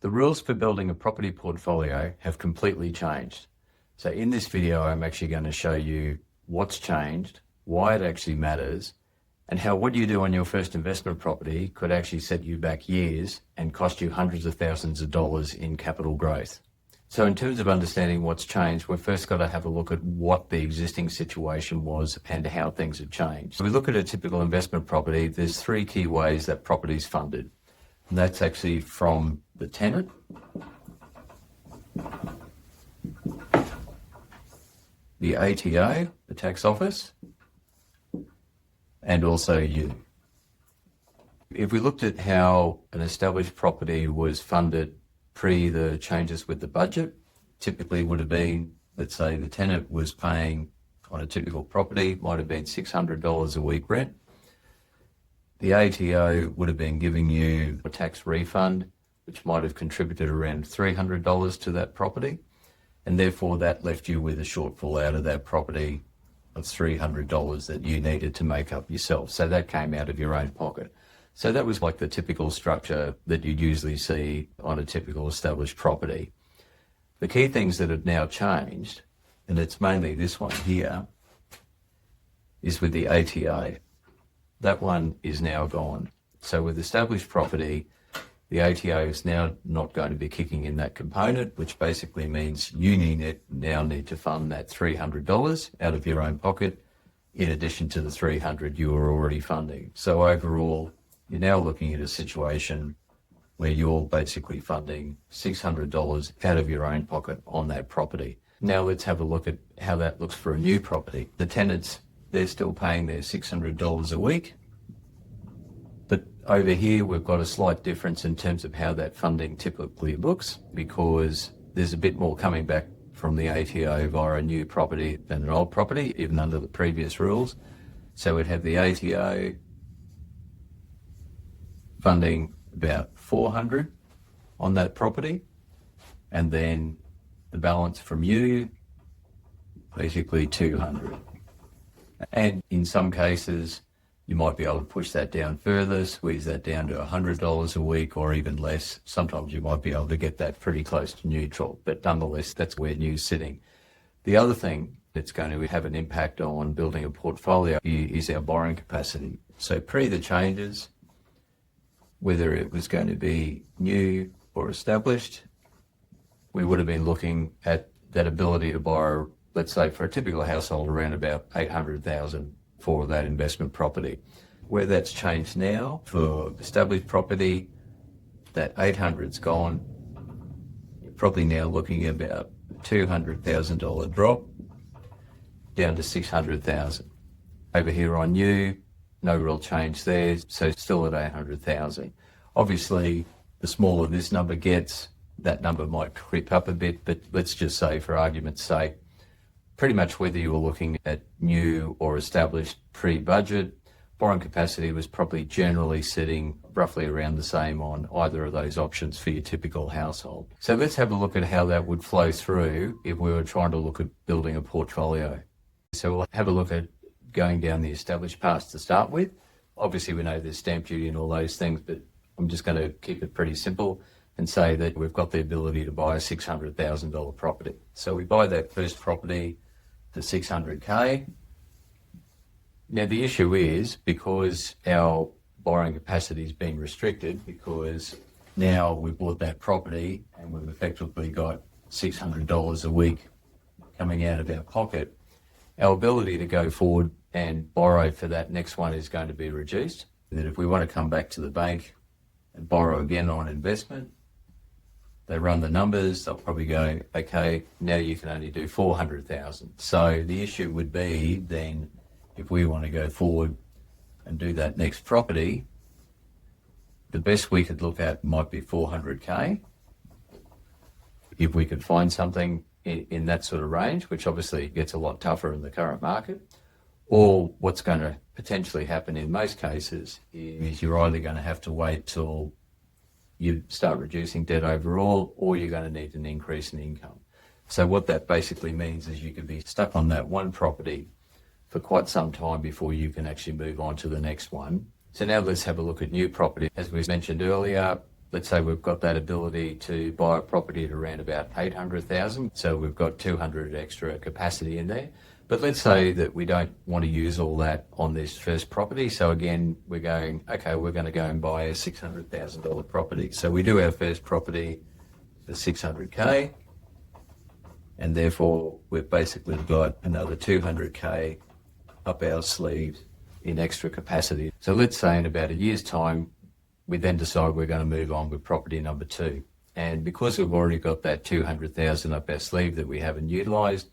The rules for building a property portfolio have completely changed. So in this video, I'm actually going to show you what's changed, why it actually matters, and how what you do on your first investment property could actually set you back years and cost you hundreds of thousands of dollars in capital growth. So in terms of understanding what's changed, we've first got to have a look at what the existing situation was and how things have changed. So we look at a typical investment property, there's three key ways that property is funded. And that's actually from the tenant, the ATO, the tax office, and also you. If we looked at how an established property was funded pre the changes with the budget, typically would have been, let's say the tenant was paying on a typical property, might have been $600 a week rent. The ATO would have been giving you a tax refund, which might have contributed around $300 to that property. And therefore that left you with a shortfall out of that property of $300 that you needed to make up yourself. So that came out of your own pocket. So that was like the typical structure that you'd usually see on a typical established property. The key things that have now changed, and it's mainly this one here, is with the ATO. That one is now gone. So with established property, the ATO is now not going to be kicking in that component, which basically means you now need to fund that $300 out of your own pocket, in addition to the $300 you were already funding. So overall, you're now looking at a situation where you're basically funding $600 out of your own pocket on that property. Now let's have a look at how that looks for a new property. The tenants, they're still paying their $600 a week. But over here, we've got a slight difference in terms of how that funding typically looks, because there's a bit more coming back from the ATO via a new property than an old property, even under the previous rules. So we'd have the ATO funding about $400 on that property, and then the balance from you, basically $200. And in some cases, you might be able to push that down further, squeeze that down to $100 a week or even less. Sometimes you might be able to get that pretty close to neutral, but nonetheless, that's where new's sitting. The other thing that's going to have an impact on building a portfolio is our borrowing capacity. So pre the changes, whether it was going to be new or established, we would have been looking at that ability to borrow, let's say for a typical household, around about $800,000 for that investment property. Where that's changed now, for established property, that 800's gone. You're probably now looking at about $200,000 drop down to $600,000. Over here on you, no real change there, so still at $800,000. Obviously, the smaller this number gets, that number might creep up a bit, but let's just say, for argument's sake, pretty much whether you were looking at new or established pre-budget, borrowing capacity was probably generally sitting roughly around the same on either of those options for your typical household. So let's have a look at how that would flow through if we were trying to look at building a portfolio. So we'll have a look at going down the established paths to start with. Obviously, we know there's stamp duty and all those things, but I'm just going to keep it pretty simple and say that we've got the ability to buy a $600,000 property. So we buy that first property for $600K. Now the issue is, because our borrowing capacity has been restricted, because now we've bought that property and we've effectively got $600 a week coming out of our pocket, our ability to go forward and borrow for that next one is going to be reduced. That if we want to come back to the bank and borrow again on investment, they run the numbers, they'll probably go, okay, now you can only do $400,000. So the issue would be then, if we want to go forward and do that next property, the best we could look at might be $400K. If we could find something in that sort of range, which obviously gets a lot tougher in the current market, or what's going to potentially happen in most cases is you're either going to have to wait till you start reducing debt overall, or you're going to need an increase in income. So what that basically means is you could be stuck on that one property for quite some time before you can actually move on to the next one. So now let's have a look at new property. As we mentioned earlier, let's say we've got that ability to buy a property at around about 800,000. So we've got 200 extra capacity in there. But let's say that we don't want to use all that on this first property. So again, we're going, okay, we're going to go and buy a $600,000 property. So we do our first property for 600K. And therefore, we've basically got another 200K up our sleeve in extra capacity. So let's say in about a year's time, we then decide we're going to move on with property number 2. And because we've already got that 200,000 up our sleeve that we haven't utilised,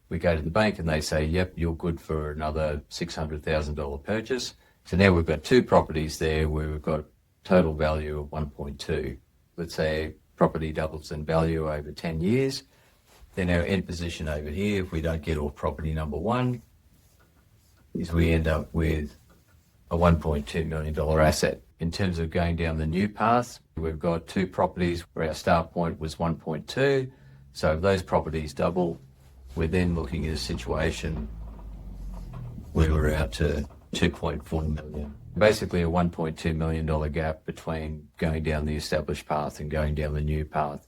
we go to the bank and they say, yep, you're good for another $600,000 purchase. So now we've got 2 properties there where we've got total value of 1.2. Let's say property doubles in value over 10 years. Then our end position over here, if we don't get off property number 1, is we end up with a $1.2 million asset. In terms of going down the new path, we've got 2 properties where our start point was 1.2. So if those properties double, we're then looking at a situation where we're out to 2.4 million. Basically a $1.2 million gap between going down the established path and going down the new path,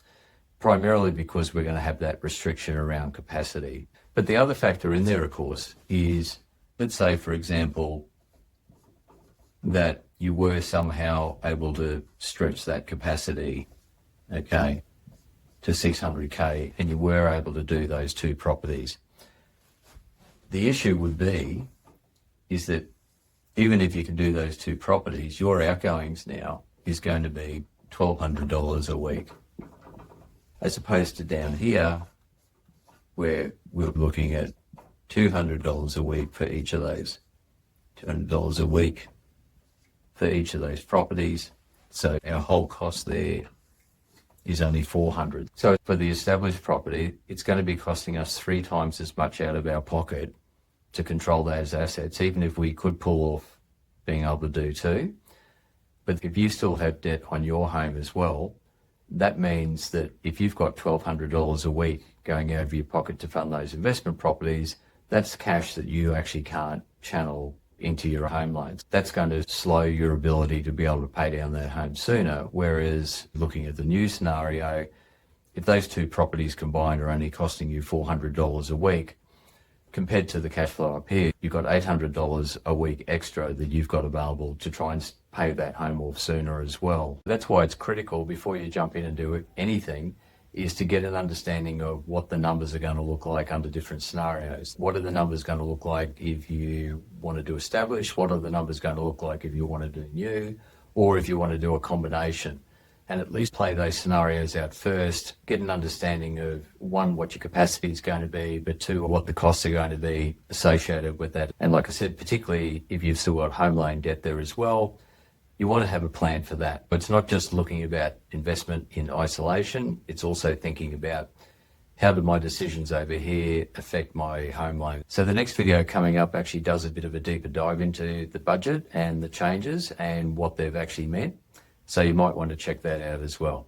primarily because we're going to have that restriction around capacity. But the other factor in there, of course, is, let's say, for example, that you were somehow able to stretch that capacity, okay, to 600K, and you were able to do those 2 properties. The issue would be is that even if you can do those 2 properties, your outgoings now is going to be $1,200 a week, as opposed to down here where we're looking at $200 a week for each of those, $200 a week for each of those properties. So our whole cost there is only $400. So for the established property, it's going to be costing us 3 times as much out of our pocket to control those assets, even if we could pull off being able to do 2. But if you still have debt on your home as well, that means that if you've got $1,200 a week going out of your pocket to fund those investment properties, that's cash that you actually can't channel into your home loans. That's going to slow your ability to be able to pay down that home sooner. Whereas looking at the new scenario, if those 2 properties combined are only costing you $400 a week, compared to the cash flow up here, you've got $800 a week extra that you've got available to try and pay that home off sooner as well. That's why it's critical before you jump in and do anything is to get an understanding of what the numbers are going to look like under different scenarios. What are the numbers going to look like if you want to do established? What are the numbers going to look like if you want to do new? Or if you want to do a combination? And at least play those scenarios out first, get an understanding of 1, what your capacity is going to be, but 2, what the costs are going to be associated with that. And like I said, particularly if you've still got home loan debt there as well, you want to have a plan for that. But it's not just looking about investment in isolation, it's also thinking about how do my decisions over here affect my home loan. So the next video coming up actually does a bit of a deeper dive into the budget and the changes and what they've actually meant. So you might want to check that out as well.